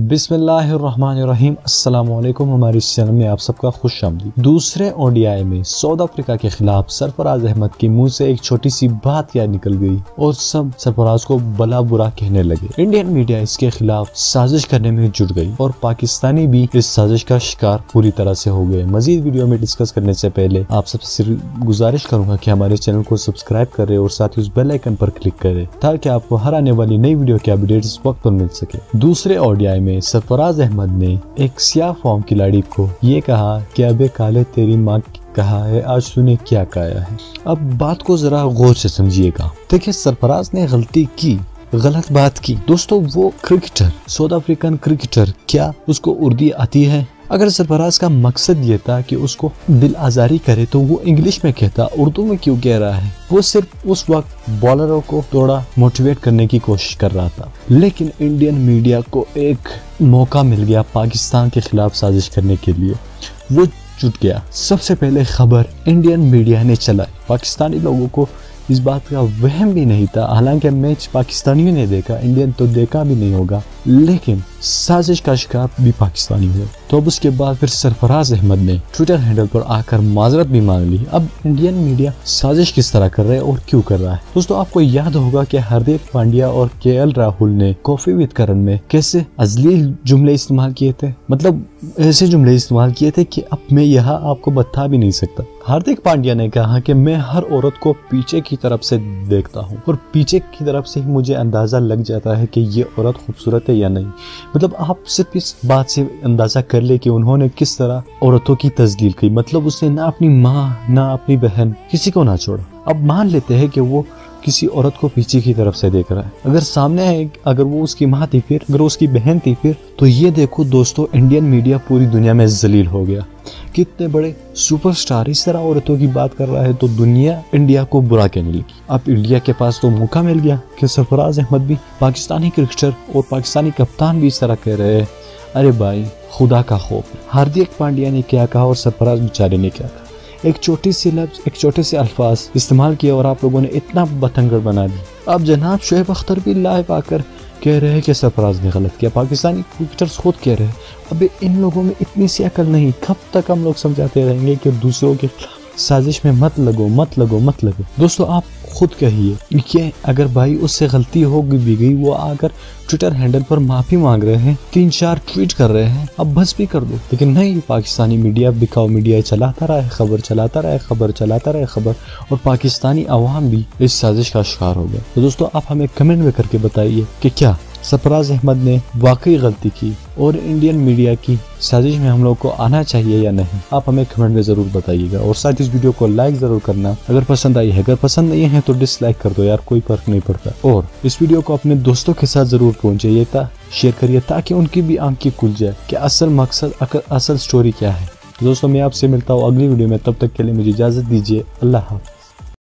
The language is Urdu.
بسم اللہ الرحمن الرحیم۔ السلام علیکم، ہمارے اس چینل میں آپ سب کا خوش آمدید۔ دوسرے ODI میں ساؤتھ افریقہ کے خلاف سرفراز احمد کے منہ سے ایک چھوٹی سی بات یاد نکل گئی اور سب سرفراز کو بلا برا کہنے لگے۔ انڈین میڈیا اس کے خلاف سازش کرنے میں جٹ گئی اور پاکستانی بھی اس سازش کا شکار پوری طرح سے ہو گئے۔ مزید ویڈیو میں ڈسکس کرنے سے پہلے آپ سب سے گزارش کروں گا کہ ہمارے چینل کو سبسکرائب کریں اور ساتھ ہی اس بیل آئیکن پر کلک کریں تاکہ آپ کو ہر آنے والی نئی ویڈیو کے اپڈیٹ اس وقت پر مل سکے۔ دوسرے ODI میں سرفراز احمد نے ایک سیاہ فام کھلاڑی کو یہ کہا کہ ابے کالے تیری ماں کہا ہے، آج تو نے کیا کہا ہے۔ اب بات کو ذرا غور سے سمجھیے گا۔ دیکھیں، سرفراز نے غلطی کی، غلط بات کی۔ دوستو، وہ کرکٹر، ساؤتھ افریقن کرکٹر، کیا اس کو اردو آتی ہے؟ اگر سرفراز کا مقصد یہ تھا کہ اس کو دل آزاری کرے تو وہ انگلش میں کہتا، اردو میں کیوں کہہ رہا ہے؟ وہ صرف اس وقت بالروں کو تھوڑا موٹیویٹ کرنے کی کوشش کر رہا تھا، لیکن انڈین میڈیا کو ایک موقع مل گیا پاکستان کے خلاف سازش کرنے کے لیے۔ وہ جٹ گیا۔ سب سے پہلے خبر انڈین میڈیا نے چلائی۔ پاکستانی لوگوں کو اس بات کا وہم بھی نہیں تھا، حالانکہ میچ پاکستانیوں نے دیکھا، انڈین تو دیکھا بھی نہیں ہوگا، لیکن سازش کا شکار بھی پاکستانی ہوئے۔ تو اب اس کے بعد پھر سرفراز احمد نے ٹویٹر ہینڈل پر آ کر معذرت بھی مانگ لی۔ اب انڈین میڈیا سازش کس طرح کر رہے اور کیوں کر رہا ہے؟ دوستو، آپ کو یاد ہوگا کہ ہاردک پانڈیا اور KL راہل نے کافی وتھ کرن میں کیسے اذلیل جملے استعمال کیے تھے، مطلب ایسے جملے استعمال کیے تھے کہ اب میں یہاں آپ کو بتا بھی نہیں سکتا۔ ہاردک پانڈیا نے کہا کہ میں ہر عورت کو پیچھے کی طرف سے دیکھتا ہوں اور پیچھے کی طرف سے ہی مجھے اندازہ لگ جاتا ہے کہ یہ عورت خوبصورت ہے یا نہیں۔ مطلب آپ صرف اس بات سے اندازہ کر لے کہ انہوں نے کس طرح عورتوں کی تذلیل کی۔ مطلب اس نے نہ اپنی ماں نہ اپنی بہن کسی کو نہ چھوڑا۔ اب مان لیتے ہیں کہ وہ کسی عورت کو پیچھے کی طرف سے دیکھ رہا ہے، اگر سامنے ہے، اگر وہ اس کی ماں تھی، پھر اگر اس کی بہن تھی، پھر تو یہ دیکھو دوستو، انڈین میڈیا پوری دنیا میں ذلیل ہو گیا۔ کتنے بڑے سپر سٹار اس طرح عورتوں کی بات کر رہا ہے تو دنیا انڈیا کو برا کہنے لگی۔ اب انڈیا کے پاس تو موقع مل گیا کہ سرفراز احمد بھی، پاکستانی کرکٹر اور پاکستانی کپتان بھی اس طرح کہہ رہے ہیں۔ ارے بھائی، خدا کا خوف۔ ہاردک پانڈیا نے کیا کہا اور سرفراز بیچارے نے کیا کہا؟ ایک چھوٹی سی لفظ، ایک چھوٹے سے الفاظ استعمال کیا اور آپ لوگوں نے اتنا بتنگڑ بنا دیا۔ اب جناب شعیب اختر بھی لائیو آ کر کہہ رہے ہیں کہ سرفراز نے غلط کیا۔ پاکستانی کرکٹرز خود کہہ رہے ہیں۔ اب ان لوگوں میں اتنی سی عقل نہیں، کب تک ہم لوگ سمجھاتے رہیں گے کہ دوسروں کے سازش میں مت لگو مت لگو مت لگو؟ دوستو، آپ خود کہیے کہ اگر بھائی اس سے غلطی ہو بھی گئی، وہ آ کر ٹویٹر ہینڈل پر معافی مانگ رہے ہیں، 3-4 ٹویٹ کر رہے ہیں، اب بس بھی کر دو۔ لیکن نہیں، پاکستانی میڈیا بکاؤ میڈیا چلاتا رہے، خبر چلاتا رہے، خبر چلاتا رہے، خبر، اور پاکستانی عوام بھی اس سازش کا شکار ہو گئے۔ تو دوستو، آپ ہمیں کمنٹ میں کر کے بتائیے کہ کیا سرفراز احمد نے واقعی غلطی کی اور انڈین میڈیا کی سازش میں ہم لوگ کو آنا چاہیے یا نہیں؟ آپ ہمیں کمنٹ میں ضرور بتائیے گا، اور ساتھ اس ویڈیو کو لائک ضرور کرنا اگر پسند آئی ہے۔ اگر پسند نہیں ہے تو ڈس لائک کر دو یار، کوئی فرق نہیں پڑتا۔ اور اس ویڈیو کو اپنے دوستوں کے ساتھ ضرور پہنچائیے، شیئر کریے تاکہ ان کی بھی آنکھیں کھل جائے کہ اصل مقصد، اصل سٹوری کیا ہے۔ دوستوں، میں آپ سے ملتا ہوں اگلی ویڈیو میں، تب تک کے لیے مجھے اجازت دیجیے۔ اللہ حافظ۔